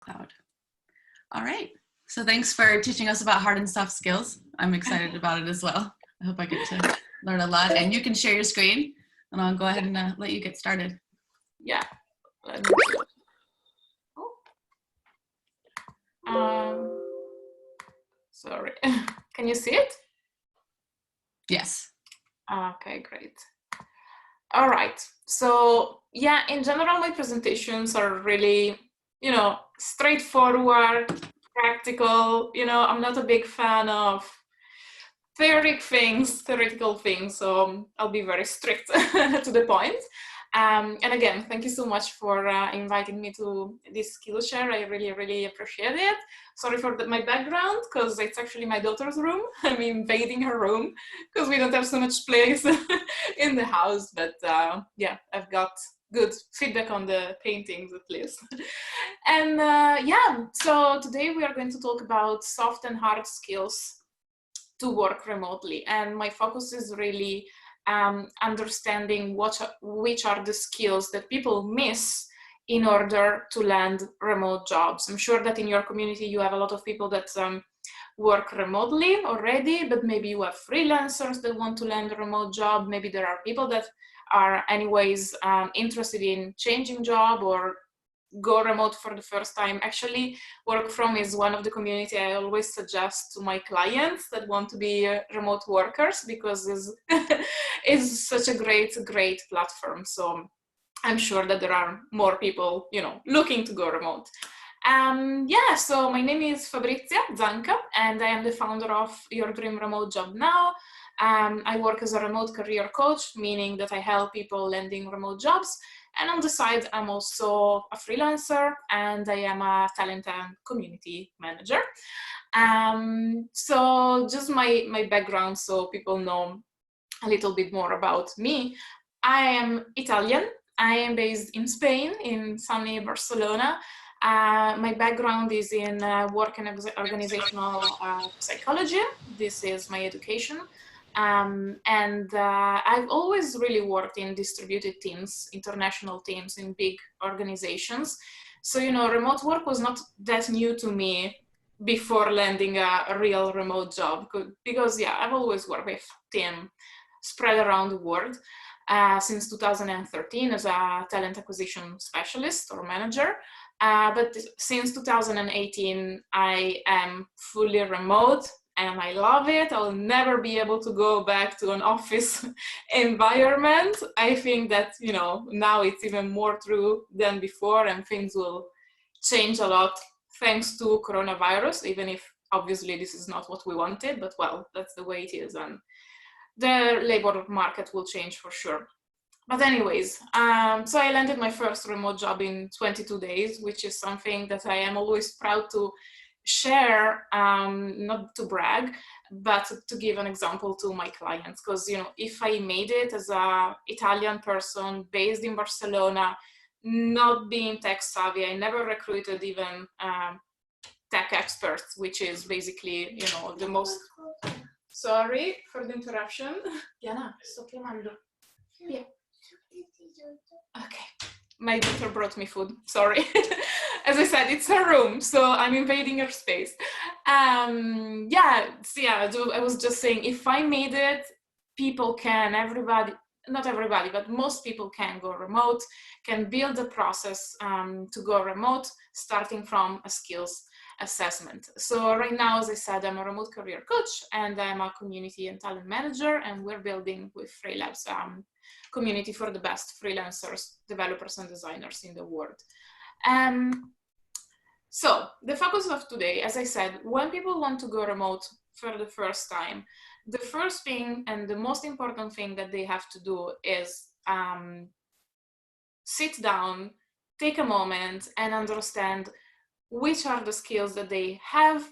Cloud. All right. So thanks for teaching us about hard and soft skills. I'm excited about it as well. I hope I get to learn a lot. And you can share your screen, and I'll go ahead and let you get started. Yeah. Let me do it. Sorry. Can you see it? Yes. Okay, great. All right. So yeah, in general, my presentations are really, straightforward, practical. I'm not a big fan of theoretical things, so I'll be very strict to the point. And again, thank you so much for inviting me to this Skillshare. I really, really appreciate it. Sorry for my background, because it's actually my daughter's room. I'm invading her room because we don't have so much place in the house. But yeah, I've got good feedback on the paintings at least. And yeah, so today we are going to talk about soft and hard skills to work remotely. And my focus is really understanding which are the skills that people miss in order to land remote jobs. I'm sure that in your community you have a lot of people that work remotely already, but maybe you have freelancers that want to land a remote job. Maybe there are people that are anyways interested in changing job or go remote for the first time. Actually, Workfrom is one of the community I always suggest to my clients that want to be remote workers, because it's such a great platform. So I'm sure that there are more people, looking to go remote. Yeah, so my name is Fabrizia Zanca, and I am the founder of Your Dream Remote Job Now. I work as a remote career coach, meaning that I help people landing remote jobs. And on the side, I'm also a freelancer, and I am a talent and community manager. So just my background, so people know a little bit more about me. I am Italian. I am based in Spain, in sunny Barcelona. My background is in work and organizational psychology. This is my education. And I've always really worked in distributed teams, international teams in big organizations. So, remote work was not that new to me before landing a real remote job, because yeah, I've always worked with teams spread around the world since 2013 as a talent acquisition specialist or manager. But since 2018, I am fully remote, and I love it. I'll never be able to go back to an office environment. I think that, now it's even more true than before, and things will change a lot thanks to coronavirus, even if obviously this is not what we wanted, but well, that's the way it is, and the labor market will change for sure. But anyways, so I landed my first remote job in 22 days, which is something that I am always proud to share, not to brag, but to give an example to my clients. Because, if I made it as an Italian person based in Barcelona, not being tech savvy, I never recruited even tech experts, which is basically, the most... Sorry for the interruption. Diana, sto chiamando. Yeah. Okay, my daughter brought me food, sorry. As I said, it's her room, so I'm invading her space. Yeah, so yeah, I was just saying, if I made it, people can, not everybody, but most people can go remote, can build a process to go remote, starting from a skills assessment. So right now, as I said, I'm a remote career coach, and I'm a community and talent manager, and we're building with Freelabs community for the best freelancers, developers, and designers in the world. So the focus of today, as I said, when people want to go remote for the first time, the first thing and the most important thing that they have to do is sit down, take a moment, and understand which are the skills that they have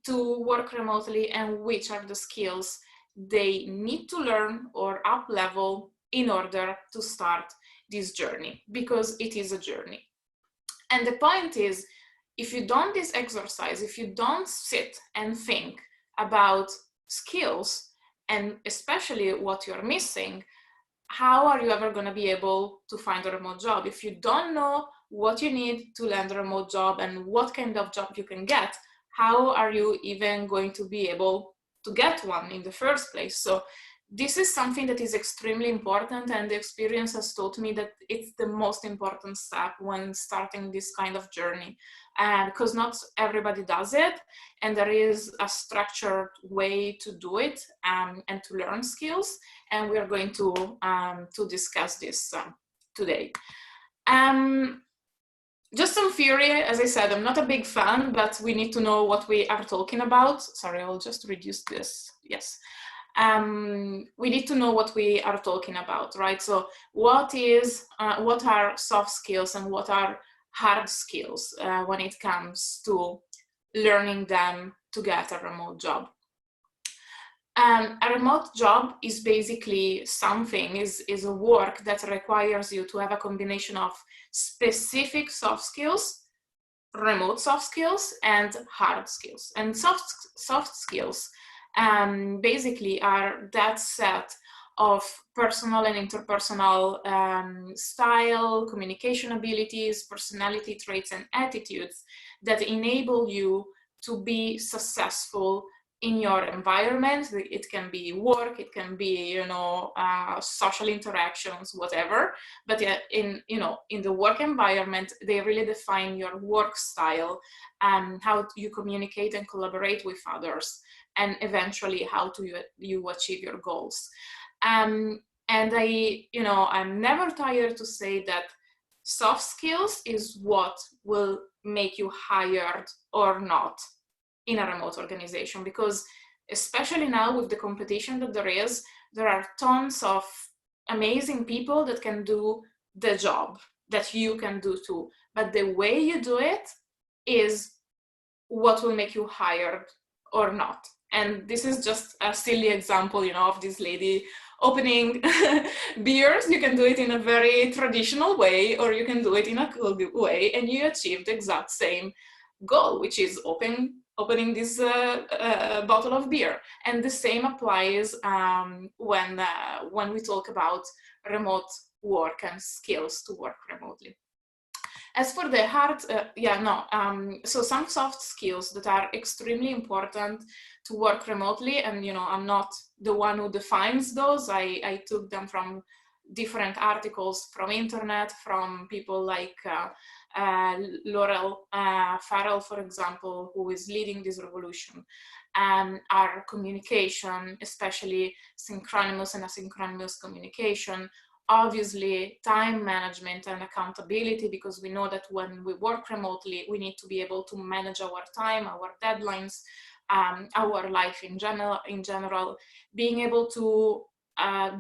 to work remotely and which are the skills they need to learn or up level in order to start this journey, because it is a journey. And the point is, if you don't do this exercise, if you don't sit and think about skills and especially what you're missing, how are you ever going to be able to find a remote job? If you don't know what you need to land a remote job and what kind of job you can get, how are you even going to be able to get one in the first place? So this is something that is extremely important, and the experience has taught me that it's the most important step when starting this kind of journey, because not everybody does it, and there is a structured way to do it and to learn skills, and we are going to discuss this today. Just some theory. As I said, I'm not a big fan, but we need to know what we are talking about. Sorry, I'll just reduce this. Yes. We need to know what we are talking about, right? So what are soft skills and what are hard skills when it comes to learning them to get a remote job? A remote job is basically something, is a work that requires you to have a combination of specific soft skills, remote soft skills, and hard skills. And soft skills basically are that set of personal and interpersonal style, communication abilities, personality traits, and attitudes that enable you to be successful in your environment. It can be work, it can be, social interactions, whatever. But in the work environment, they really define your work style, how you communicate and collaborate with others, and eventually how you achieve your goals. And I'm never tired to say that soft skills is what will make you hired or not in a remote organization, because especially now with the competition that there are tons of amazing people that can do the job that you can do too. But the way you do it is what will make you hired or not. And this is just a silly example, of this lady opening beers. You can do it in a very traditional way, or you can do it in a cool way, and you achieve the exact same goal, which is opening this bottle of beer. And the same applies when we talk about remote work and skills to work remotely. As for the hard, so some soft skills that are extremely important to work remotely, and I'm not the one who defines those. I took them from different articles from internet, from people like Laurel Farrell, for example, who is leading this revolution, our communication, especially synchronous and asynchronous communication, obviously time management and accountability, because we know that when we work remotely, we need to be able to manage our time, our deadlines, our life in general, being able to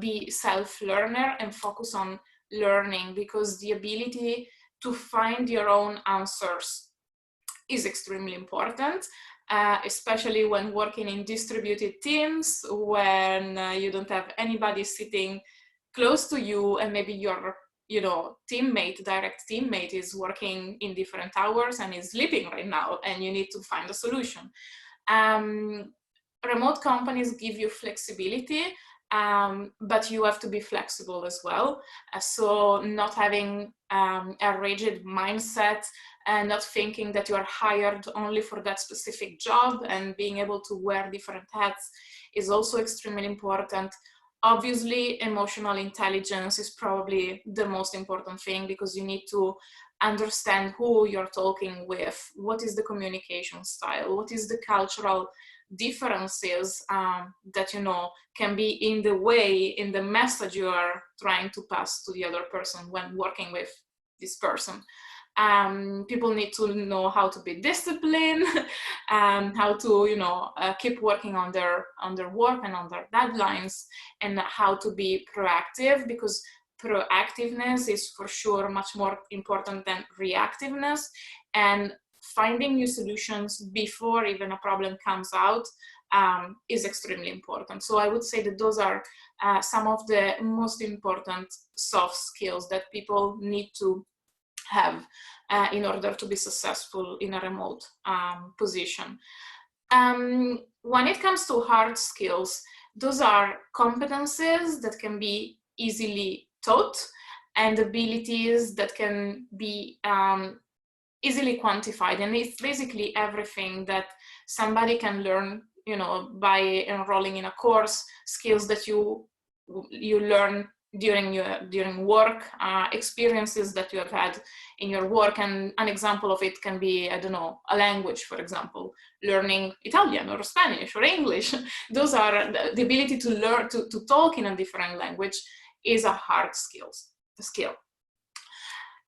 be self-learner and focus on learning, because the ability to find your own answers is extremely important, especially when working in distributed teams, when you don't have anybody sitting close to you, and maybe your direct teammate is working in different hours and is sleeping right now, and you need to find a solution. Remote companies give you flexibility, but you have to be flexible as well. So not having a rigid mindset, and not thinking that you are hired only for that specific job, and being able to wear different hats is also extremely important. Obviously, emotional intelligence is probably the most important thing, because you need to understand who you're talking with, what is the communication style, what is the cultural differences that can be in the way, in the message you are trying to pass to the other person when working with this person. People need to know how to be disciplined, how to keep working on their work and on their deadlines, and how to be proactive, because proactiveness is for sure much more important than reactiveness, and finding new solutions before even a problem comes out is extremely important. So I would say that those are some of the most important soft skills that people need to have in order to be successful in a remote position. When it comes to hard skills, those are competencies that can be easily taught, and abilities that can be easily quantified. And it's basically everything that somebody can learn, you know, by enrolling in a course, skills that you learn during work, experiences that you have had in your work. And an example of it can be, I don't know, a language, for example, learning Italian or Spanish or English. Those are the ability to learn to talk in a different language is a hard skill.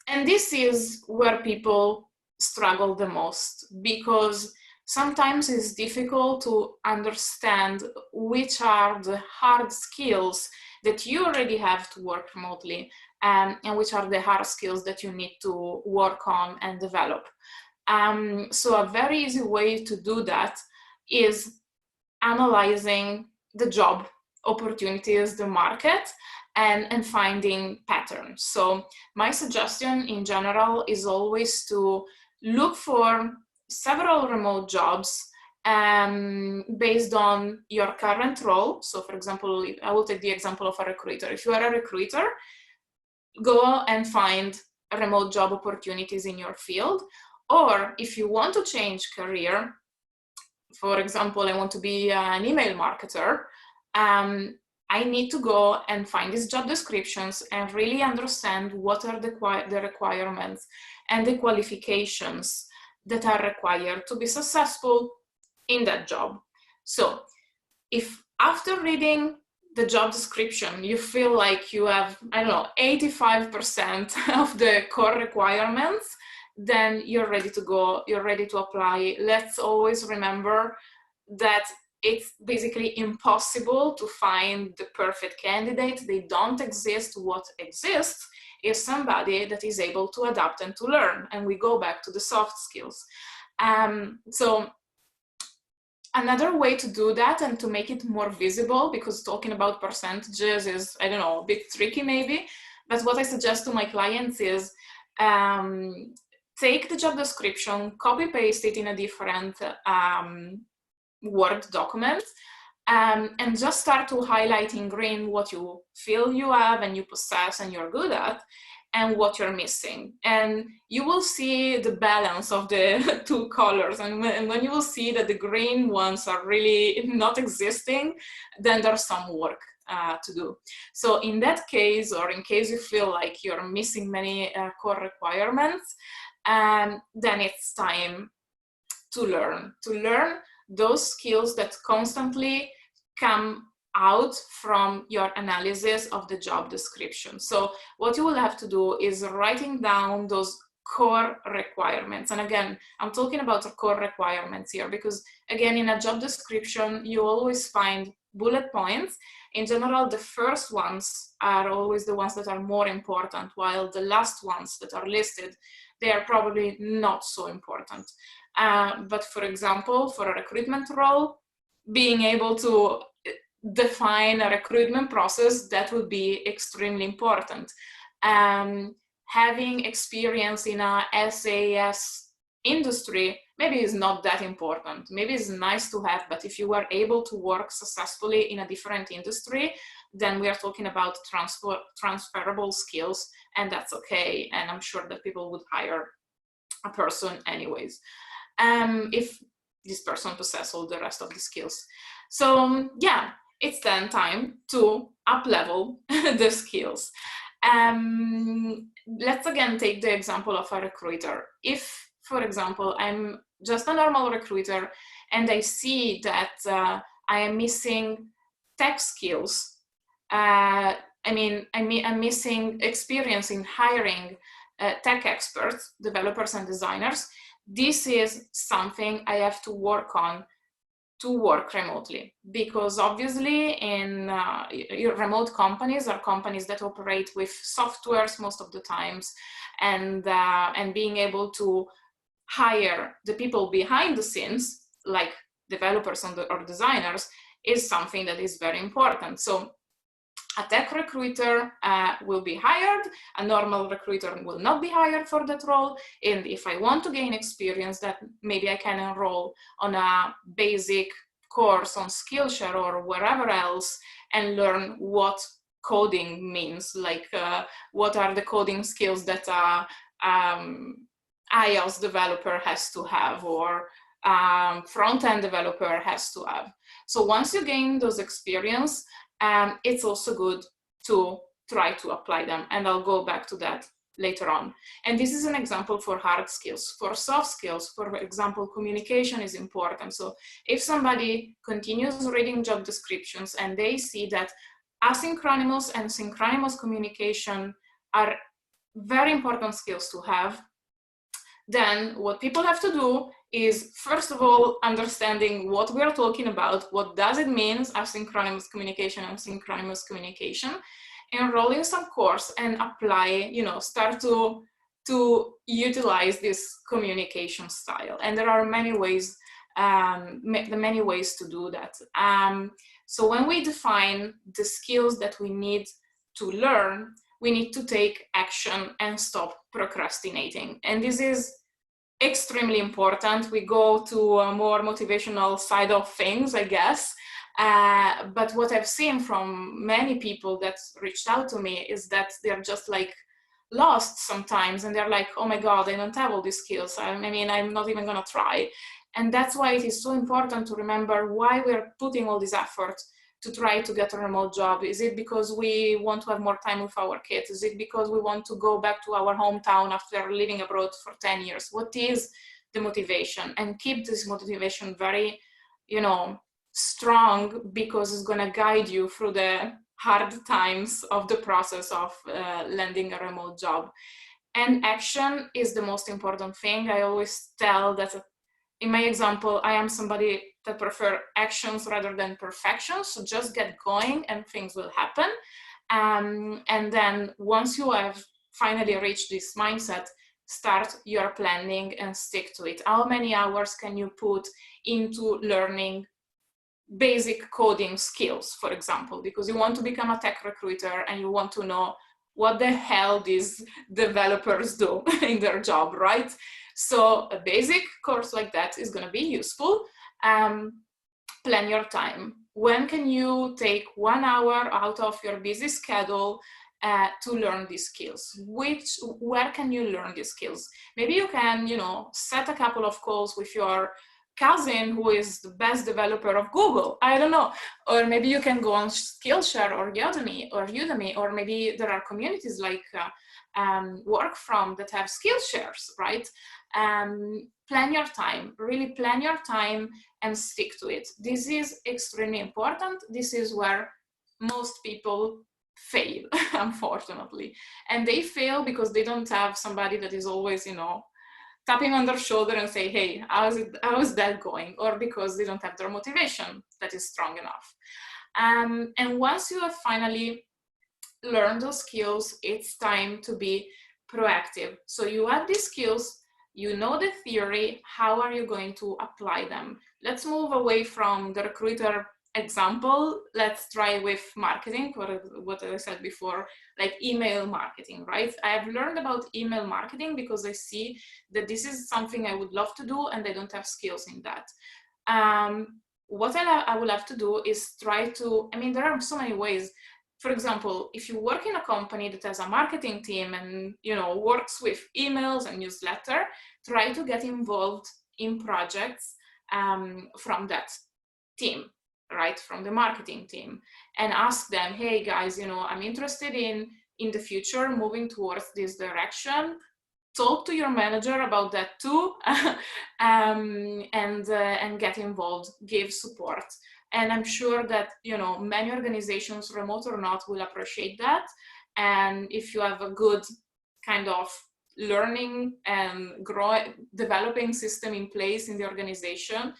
And this is where people struggle the most, because sometimes it's difficult to understand which are the hard skills that you already have to work remotely, and which are the hard skills that you need to work on and develop. So a very easy way to do that is analyzing the job opportunities, the market, and finding patterns. So my suggestion in general is always to look for several remote jobs based on your current role. So for example, I will take the example of a recruiter. If you are a recruiter, go and find remote job opportunities in your field. Or if you want to change career, for example, I want to be an email marketer, I need to go and find these job descriptions and really understand what are the requirements and the qualifications that are required to be successful in that job. So if after reading the job description, you feel like you have, I don't know, 85% of the core requirements, then you're ready to go, you're ready to apply. Let's always remember that it's basically impossible to find the perfect candidate. They don't exist. What exists is somebody that is able to adapt and to learn. And we go back to the soft skills. So another way to do that and to make it more visible, because talking about percentages is, I don't know, a bit tricky maybe, but what I suggest to my clients is take the job description, copy paste it in a different Word document, and just start to highlight in green what you feel you have and you possess and you're good at, and what you're missing. And you will see the balance of the two colors. And when you will see that the green ones are really not existing, then there's some work to do. So in that case, or in case you feel like you're missing many core requirements, then it's time to learn those skills that constantly come out from your analysis of the job description. So what you will have to do is writing down those core requirements. And again, I'm talking about the core requirements here, because again, in a job description, you always find bullet points. In general, the first ones are always the ones that are more important, while the last ones that are listed, they are probably not so important. But for example, for a recruitment role, being able to define a recruitment process, that would be extremely important. Having experience in a SAS industry maybe is not that important. Maybe it's nice to have, but if you were able to work successfully in a different industry, then we are talking about transferable skills, and that's okay. And I'm sure that people would hire a person anyways, if this person possesses all the rest of the skills. So yeah, it's then time to up-level the skills. Let's again take the example of a recruiter. If, for example, I'm just a normal recruiter and I see that I am missing tech skills, I'm missing experience in hiring tech experts, developers and designers, this is something I have to work on to work remotely, because obviously in remote companies are companies that operate with softwares most of the times, and being able to hire the people behind the scenes, like developers or designers, is something that is very important. So a tech recruiter will be hired, a normal recruiter will not be hired for that role. And if I want to gain experience, that maybe I can enroll on a basic course on Skillshare or wherever else and learn what coding means, like what are the coding skills that iOS developer has to have, or front-end developer has to have. So once you gain those experience, it's also good to try to apply them, and I'll go back to that later on. And this is an example for hard skills. For soft skills, for example, communication is important. So if somebody continues reading job descriptions and they see that asynchronous and synchronous communication are very important skills to have, then what people have to do is, first of all, understanding what we're talking about, what does it mean, asynchronous communication and synchronous communication, enroll in some course and apply, start to utilize this communication style. And there are many ways, many ways to do that. So when we define the skills that we need to learn, we need to take action and stop procrastinating. And this is extremely important. We go to a more motivational side of things, I guess. But what I've seen from many people that reached out to me is that they're just like lost sometimes, and they're like, oh my God, I don't have all these skills. I mean, I'm not even gonna try. And that's why it is so important to remember why we're putting all this effort to try to get a remote job. Is it because we want to have more time with our kids? Is it because we want to go back to our hometown after living abroad for 10 years? What is the motivation? And keep this motivation very, strong, because it's going to guide you through the hard times of the process of landing a remote job. And action is the most important thing. I always tell that in my example, I am somebody that prefer actions rather than perfection. So just get going and things will happen. And then once you have finally reached this mindset, start your planning and stick to it. How many hours can you put into learning basic coding skills, for example, because you want to become a tech recruiter and you want to know what the hell these developers do in their job, right? So a basic course like that is going to be useful. Plan your time. When can you take 1 hour out of your busy schedule to learn these skills? Where can you learn these skills? Maybe you can, set a couple of calls with your cousin who is the best developer of Google. I don't know. Or maybe you can go on Skillshare or Udemy, or maybe there are communities like Workfrom that have Skillshares, right? Plan your time, really plan your time and stick to it. This is extremely important. This is where most people fail, unfortunately. And they fail because they don't have somebody that is always, tapping on their shoulder and say, hey, how is that going? Or because they don't have their motivation that is strong enough. And once you have finally learned those skills, it's time to be proactive. So you have these skills, you know the theory, how are you going to apply them? Let's move away from the recruiter example. Let's try with marketing, what I said before, like email marketing, right? I have learned about email marketing because I see that this is something I would love to do and I don't have skills in that. What I will have to do is try to, there are so many ways. For example, if you work in a company that has a marketing team and works with emails and newsletter, try to get involved in projects from that team, right, from the marketing team, and ask them, hey guys, I'm interested in the future moving towards this direction. Talk to your manager about that too, and get involved, give support. And I'm sure that, many organizations, remote or not, will appreciate that. And if you have a good kind of learning and developing system in place in the organization,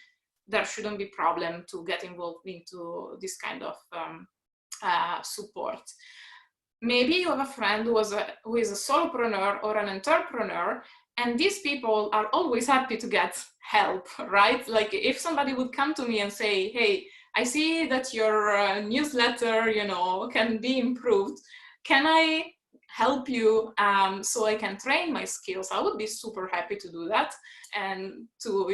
there shouldn't be problem to get involved into this kind of support. Maybe you have a friend who is a solopreneur or an entrepreneur, and these people are always happy to get help, right? Like if somebody would come to me and say, hey, I see that your newsletter, can be improved. Can I help you so I can train my skills? I would be super happy to do that and to,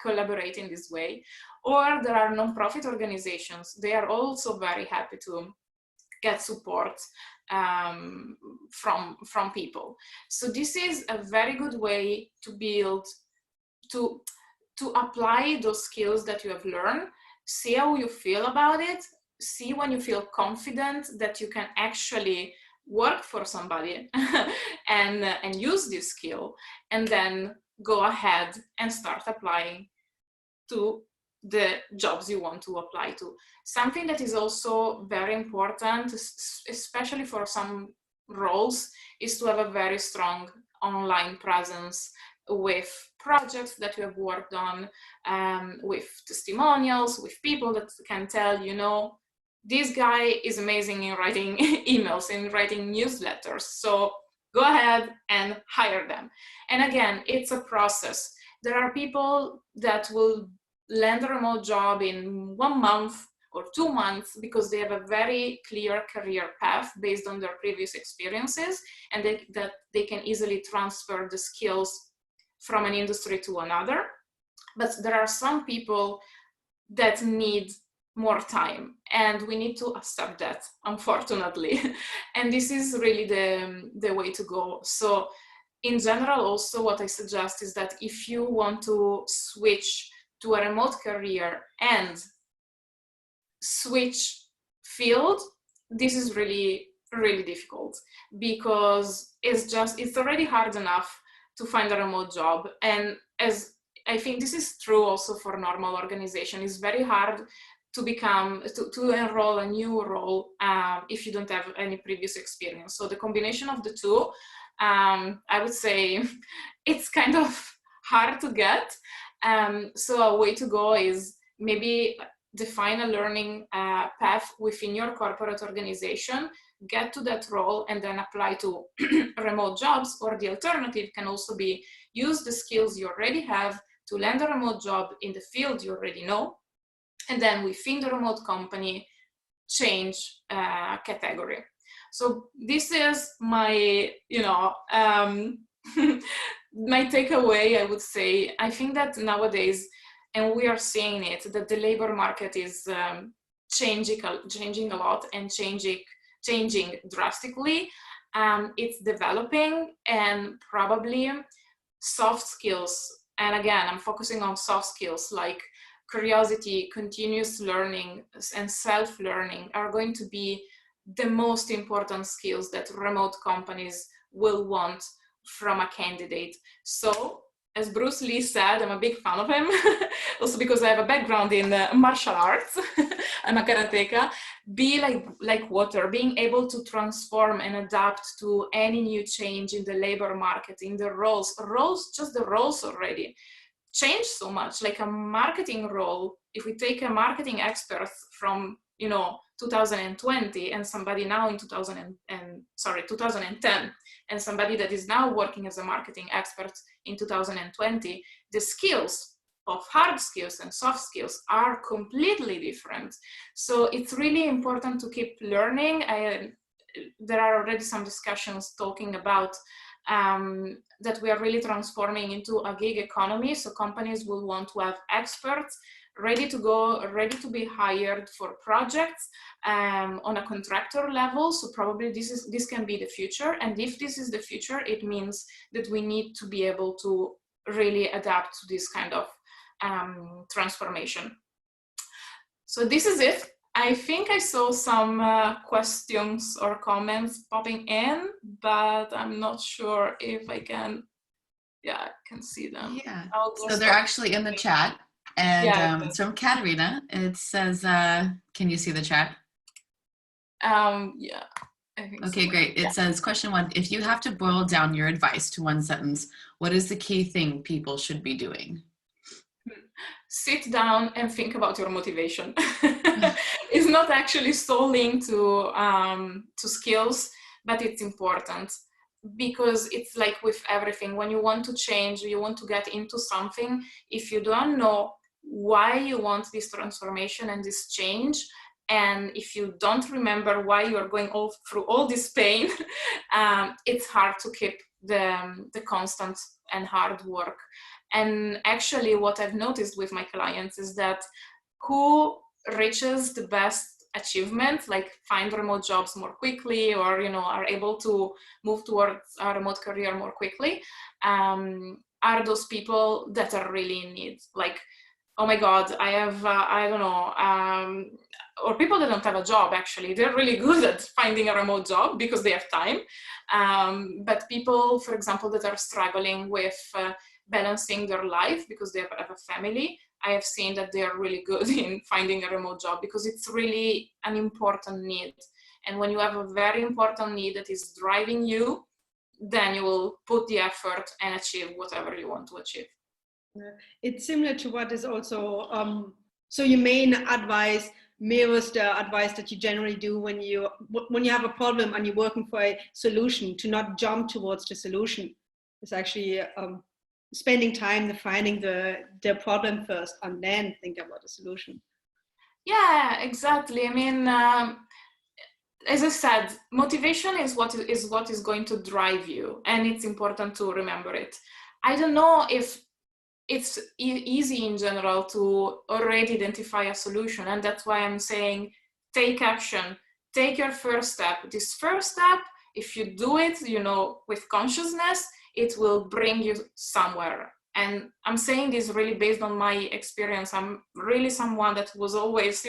collaborate in this way. Or there are nonprofit organizations. They are also very happy to get support from people. So this is a very good way to build, to apply those skills that you have learned, see how you feel about it, see when you feel confident that you can actually work for somebody and use this skill, and then go ahead and start applying to the jobs you want to apply to. Something that is also very important, especially for some roles, is to have a very strong online presence with projects that you have worked on, with testimonials, with people that can tell, you know, this guy is amazing in writing emails, in writing newsletters, so go ahead and hire them. And again, it's a process. There are people that will land a remote job in 1 month or 2 months because they have a very clear career path based on their previous experiences, and that they can easily transfer the skills from an industry to another. But there are some people that need more time, and we need to accept that, unfortunately. And this is really the way to go. So in general, also what I suggest is that if you want to switch to a remote career and switch field, this is really, really difficult, because it's already hard enough to find a remote job. And as I think this is true also for normal organization, it's very hard to enroll a new role if you don't have any previous experience. So the combination of the two, I would say it's kind of hard to get. So a way to go is maybe define a learning path within your corporate organization, get to that role, and then apply to remote jobs. Or the alternative can also be use the skills you already have to land a remote job in the field you already know, and then within the remote company, change category. So this is my, my takeaway, I would say. I think that nowadays, and we are seeing it, that the labor market is changing a lot and changing drastically. It's developing, and probably soft skills, and again, I'm focusing on soft skills like curiosity, continuous learning, and self-learning are going to be the most important skills that remote companies will want from a candidate. So, as Bruce Lee said, I'm a big fan of him, also because I have a background in martial arts. I'm a karateka. Be like water, being able to transform and adapt to any new change in the labor market, in the roles, just the roles already change so much. Like a marketing role, if we take a marketing expert from 2020 and somebody now in 2010, and somebody that is now working as a marketing expert in 2020, the skills of hard skills and soft skills are completely different. So it's really important to keep learning. There are already some discussions talking about that we are really transforming into a gig economy. So companies will want to have experts ready to go, ready to be hired for projects on a contractor level. So probably this can be the future. And if this is the future, it means that we need to be able to really adapt to this kind of transformation. So this is it. I think I saw some questions or comments popping in, but I'm not sure if I can, I can see them. Yeah, so they're actually in the chat, and it's from Katerina. It says, can you see the chat? Yeah, I think okay, so. Great. It says, question 1, if you have to boil down your advice to one sentence, what is the key thing people should be doing? Sit down and think about your motivation. It's not actually so linked to skills, but it's important, because it's like with everything. When you want to change, you want to get into something, if you don't know why you want this transformation and this change, and if you don't remember why you are going through all this pain, it's hard to keep the constant and hard work. And actually what I've noticed with my clients is that who reaches the best achievement, like find remote jobs more quickly, or are able to move towards a remote career more quickly, are those people that are really in need. Like, oh my God, I have, I don't know, or people that don't have a job, actually. They're really good at finding a remote job because they have time. But people, for example, that are struggling with balancing their life because they have a family, I have seen that they are really good in finding a remote job because it's really an important need. And when you have a very important need that is driving you, then you will put the effort and achieve whatever you want to achieve. It's similar to what is also, so your main advice mirrors the advice that you generally do when you have a problem and you're working for a solution, to not jump towards the solution. It's actually spending time defining the problem first and then think about the solution. Yeah, exactly. I mean, as I said, motivation is what is going to drive you, and it's important to remember it. I don't know if it's easy in general to already identify a solution, and that's why I'm saying take action, take your first step. This first step, if you do it, with consciousness, it will bring you somewhere. And I'm saying this really based on my experience. I'm really someone that was always,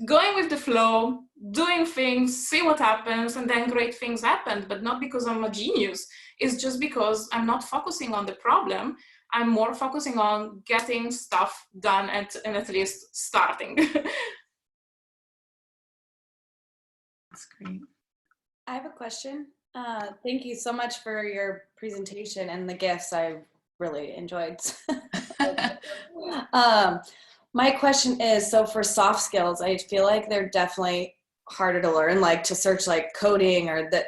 going with the flow, doing things, see what happens, and then great things happened, but not because I'm a genius. It's just because I'm not focusing on the problem. I'm more focusing on getting stuff done and at least starting. That's great. I have a question. Thank you so much for your presentation and the gifts. I really enjoyed. My question is, so for soft skills, I feel like they're definitely harder to learn, like to search like coding or that,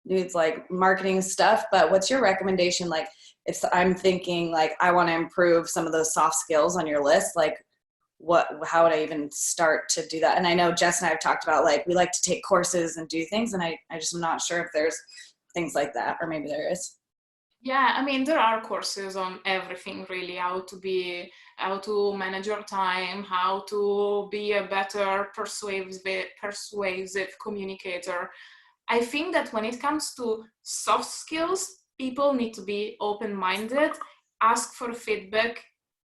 it's like marketing stuff. But what's your recommendation? Like if I'm thinking like I want to improve some of those soft skills on your list, like how would I even start to do that? And I know Jess and I have talked about, like, we like to take courses and do things, and I just am not sure if there's things like that, or maybe there is. Yeah, I mean, there are courses on everything, really, how to manage your time, how to be a better persuasive communicator. I think that when it comes to soft skills, people need to be open-minded, ask for feedback,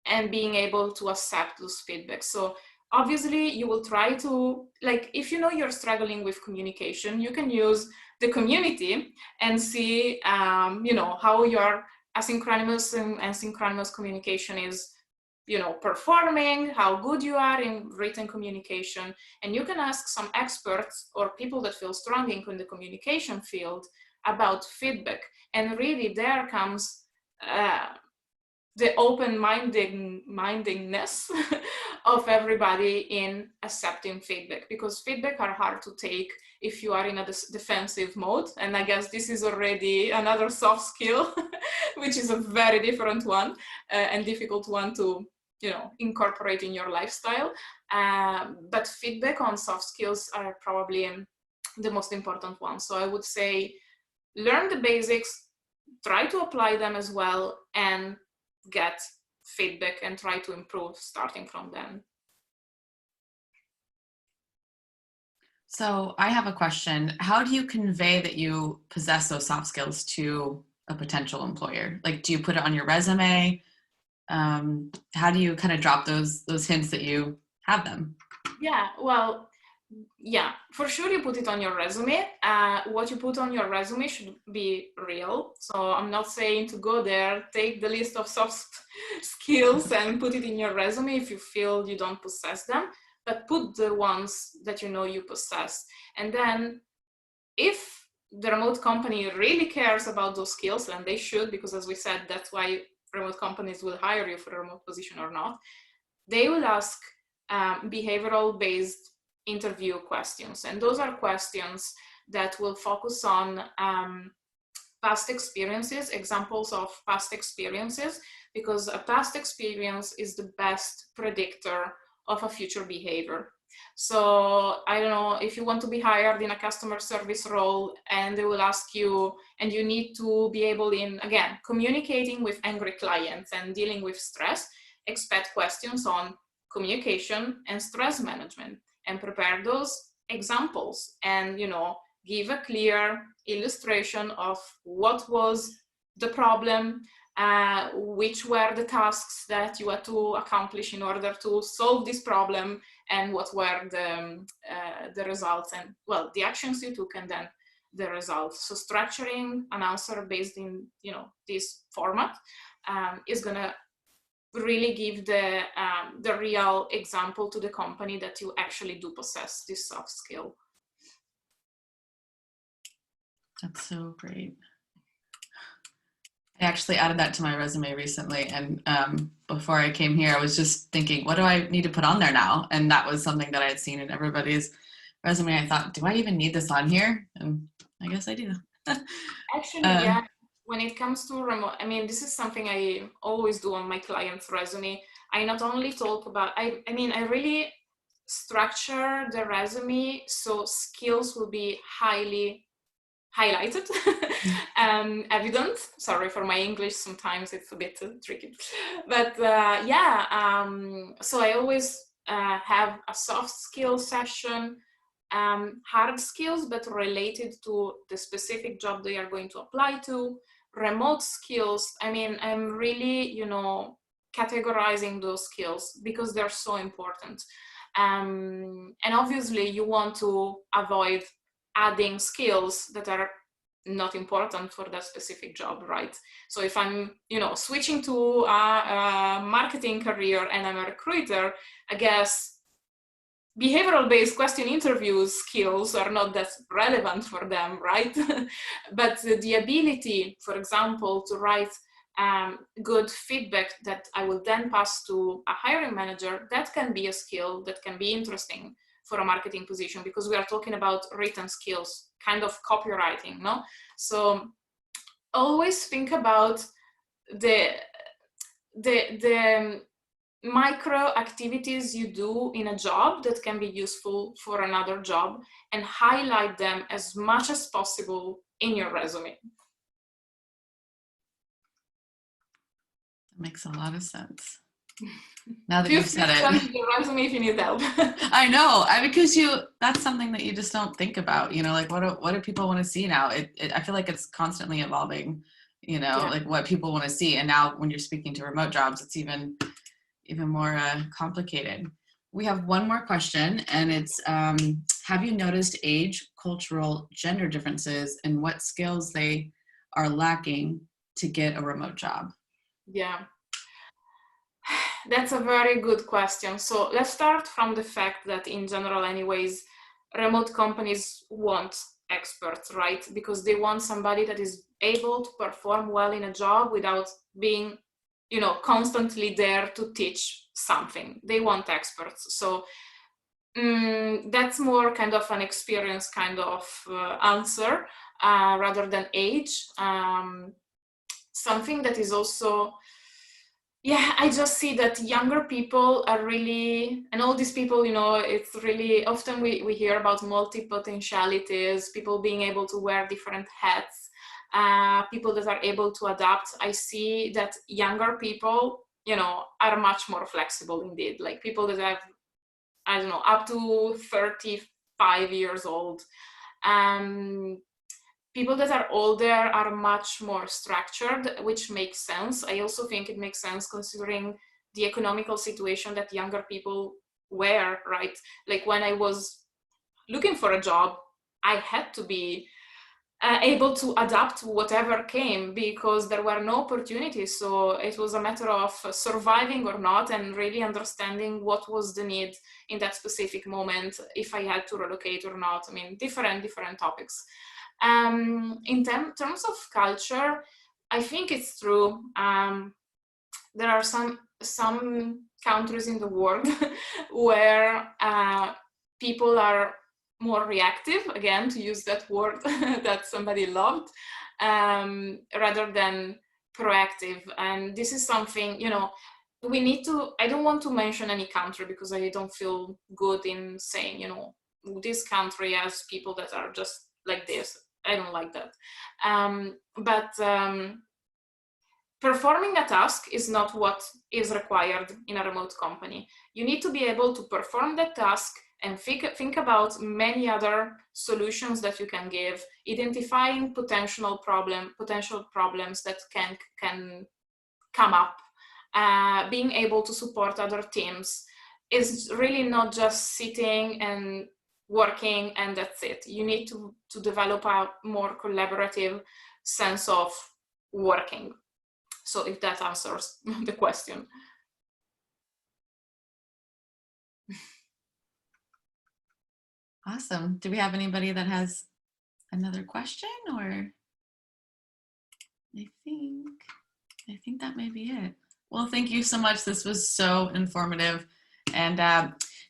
and being able to accept those feedbacks. So obviously you will try to, like, if you're struggling with communication, you can use the community and see, how your asynchronous and synchronous communication is, performing, how good you are in written communication. And you can ask some experts or people that feel strong in the communication field about feedback. And really there comes the open-mindedness of everybody in accepting feedback, because feedback are hard to take if you are in a defensive mode. And I guess this is already another soft skill, which is a very different one and difficult one to, incorporate in your lifestyle. But feedback on soft skills are probably the most important one. So I would say learn the basics, try to apply them as well, and get feedback and try to improve starting from then. So I have a question. How do you convey that you possess those soft skills to a potential employer? Like, do you put it on your resume? How do you kind of drop those hints that you have them? Yeah, well, yeah, for sure you put it on your resume. What you put on your resume should be real. So I'm not saying to go there, take the list of soft skills and put it in your resume if you feel you don't possess them, but put the ones that you possess. And then if the remote company really cares about those skills, and they should, because as we said, that's why remote companies will hire you for a remote position or not, they will ask behavioral based interview questions. And those are questions that will focus on past experiences, examples of past experiences, because a past experience is the best predictor of a future behavior. So I don't know, if you want to be hired in a customer service role and they will ask you, and you need to be able in, again, communicating with angry clients and dealing with stress, expect questions on communication and stress management. and prepare those examples and, you know, give a clear illustration of what was the problem, which were the tasks that you had to accomplish in order to solve this problem, and what were the results, and well, the actions you took, and then the results. So structuring an answer based in, you know, this format is gonna really give the real example to the company that you actually do possess this soft skill. That's so great. I actually added that to my resume recently, and before I came here, I was just thinking, what do I need to put on there now? And that was something that I had seen in everybody's resume. I thought, do I even need this on here? And I guess I do. Actually, yeah, when it comes to remote, I mean, this is something I always do on my client's resume. I not only talk about, I mean, I really structure the resume so skills will be highly highlighted, evident. Sorry for my English, sometimes it's a bit tricky. But so I always have a soft skill session, hard skills, but related to the specific job they are going to apply to. Remote skills, I mean, I'm really, you know, categorizing those skills because they're so important. And obviously you want to avoid adding skills that are not important for that specific job, right? So if I'm, you know, switching to a marketing career and I'm a recruiter, I guess behavioral based question interviews skills are not that relevant for them, right? But the ability, for example, to write good feedback that I will then pass to a hiring manager, that can be a skill that can be interesting for a marketing position, because we are talking about written skills, kind of copywriting, no? So always think about the micro activities you do in a job that can be useful for another job, and highlight them as much as possible in your resume. That makes a lot of sense. Now that you've said it. Your resume if you need help. I know, because that's something that you just don't think about, you know, like what do people want to see now? I feel like it's constantly evolving, you know, yeah. Like what people want to see. And now when you're speaking to remote jobs, it's even more complicated. We have one more question, and it's, have you noticed age, cultural, gender differences, and what skills they are lacking to get a remote job? Yeah. That's a very good question. So let's start from the fact that in general anyways, remote companies want experts, right? Because they want somebody that is able to perform well in a job without being, you know, constantly there to teach something. They want experts. So that's more kind of an experience kind of answer rather than age. Something that is also, yeah, I just see that younger people are really, and all these people, you know, it's really, often we hear about multi-potentialities, people being able to wear different hats, people that are able to adapt. I see that younger people, you know, are much more flexible indeed. Like people that have, I don't know, up to 35 years old. People that are older are much more structured, which makes sense. I also think it makes sense considering the economical situation that younger people were, right? Like when I was looking for a job, I had to be able to adapt to whatever came because there were no opportunities. So it was a matter of surviving or not, and really understanding what was the need in that specific moment, if I had to relocate or not. I mean, different topics. In terms of culture, I think it's true. There are some countries in the world where people are more reactive, again, to use that word that somebody loved, rather than proactive. And this is something, you know, we need to, I don't want to mention any country because I don't feel good in saying, you know, this country has people that are just like this. I don't like that. But performing a task is not what is required in a remote company. You need to be able to perform that task and think about many other solutions that you can give, identifying potential problems that can come up, being able to support other teams. Is really not just sitting and working and that's it. You need to develop a more collaborative sense of working. So if that answers the question. Awesome. Do we have anybody that has another question, or I think that may be it. Well, thank you so much. This was so informative. And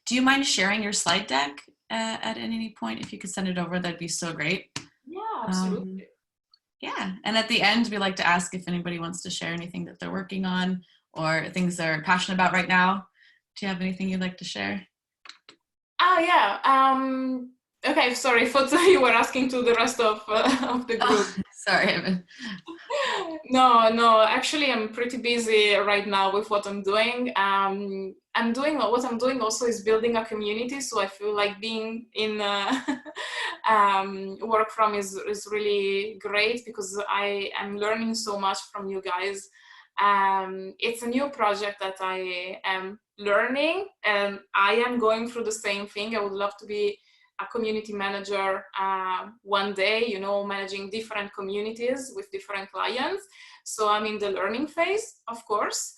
do you mind sharing your slide deck at any point? If you could send it over, that'd be so great. Yeah, absolutely. Yeah, and at the end, we like to ask if anybody wants to share anything that they're working on or things they're passionate about right now. Do you have anything you'd like to share? Oh, yeah. Okay, sorry, I thought you were asking to the rest of the group. Oh, sorry, Evan. No, actually I'm pretty busy right now with what I'm doing. What I'm doing also is building a community, so I feel like being in Workfrom is really great because I am learning so much from you guys. It's a new project that I am learning, and I am going through the same thing. I would love to be a community manager one day, you know, managing different communities with different clients. So I'm in the learning phase, of course,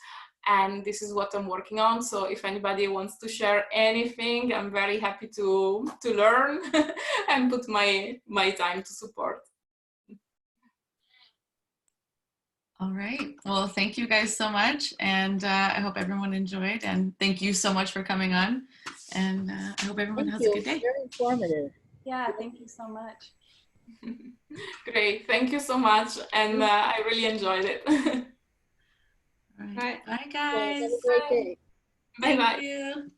and this is what I'm working on. So if anybody wants to share anything, I'm very happy to learn and put my time to support. All right. Well, thank you guys so much. And I hope everyone enjoyed. And thank you so much for coming on. And I hope everyone has a good day. Very informative. Yeah, thank you so much. Great. Thank you so much. And I really enjoyed it. All right. Bye, guys. Have a great day. Bye-bye. Thank you.